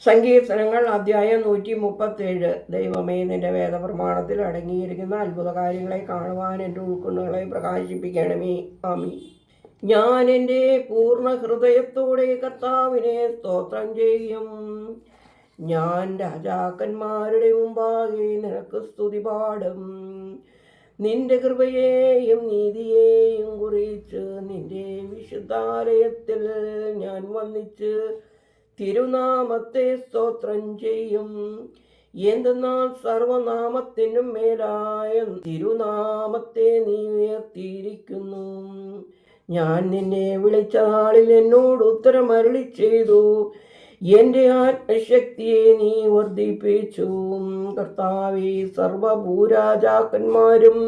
സങ്കീർത്തനങ്ങൾ അധ്യായം 137. ദൈവമേ, നിന്റെ വേദപ്രമാണത്തിൽ അടങ്ങിയിരിക്കുന്ന അത്ഭുത കാര്യങ്ങളെ കാണുവാൻ എൻ്റെ ഉൾക്കണ്ണുകളെ പ്രകാശിപ്പിക്കണമേ. ആമീൻ. ഞാൻ എൻ്റെ പൂർണ്ണ ഹൃദയത്തോടെ കർത്താവിനെ സ്തോത്രം ചെയ്യും. ഞാൻ രാജാക്കന്മാരുടെ മുമ്പാകെ നിനക്ക് സ്തുതി പാടും. നിന്റെ കൃപയെയും നീതിയെയും കുറിച്ച് നിന്റെ വിശുദ്ധാലയത്തിൽ ഞാൻ വന്നിച്ച് തിരുനാമത്തെ സ്തോത്രം ചെയ്യും. എന്തെന്നാൽ സർവനാമത്തിനും മേലായ തിരുനാമത്തെ നീ ഉയർത്തിയിരിക്കുന്നു. ഞാൻ നിന്നെ വിളിച്ച നാളിൽ എന്നോട് ഉത്തരം അരുളി ചെയ്തു. എൻ്റെ ആത്മശക്തിയെ നീ വർദ്ധിപ്പിച്ചു. കർത്താവേ, സർവഭൂരാജാക്കന്മാരും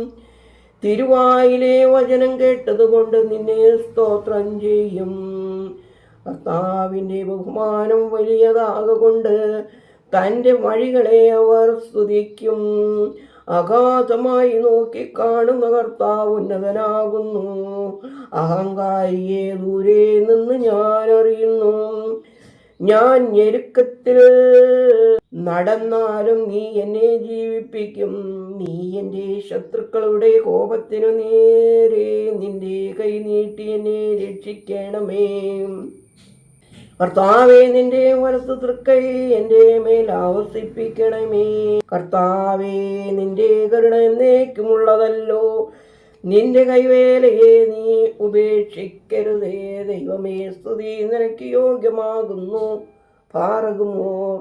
തിരുവായിലെ വചനം കേട്ടതുകൊണ്ട് നിന്നെ സ്തോത്രം ചെയ്യും. കർത്താവിൻ്റെ ബഹുമാനം വലിയതാകൊണ്ട് തൻ്റെ വഴികളെ അവർ സ്തുതിക്കും. അഗാധമായി നോക്കിക്കാണുന്ന കർത്താവ് ഉന്നതനാകുന്നു. അഹങ്കാരിയെ ദൂരെ നിന്ന് ഞാൻ അറിയുന്നു. ഞാൻ ഞെരുക്കത്തിൽ നടന്നാലും നീ എന്നെ ജീവിപ്പിക്കും. നീ എൻ്റെ ശത്രുക്കളുടെ കോപത്തിനു നേരെ നിന്റെ കൈ നീട്ടി എന്നെ രക്ഷിക്കണമേ. കർത്താവേ, നിന്റെ വലത്ത് തൃക്കൈ എൻ്റെ മേൽ ആവസിപ്പിക്കണമേ. കർത്താവേ, നിന്റെ കരുണ എന്നേക്കുമുള്ളതല്ലോ. നിന്റെ കൈവേലയെ നീ ഉപേക്ഷിക്കരുതേ. ദൈവമേ, സ്തുതി നിനക്ക് യോഗ്യമാകുന്നു. പാറകുമോർ.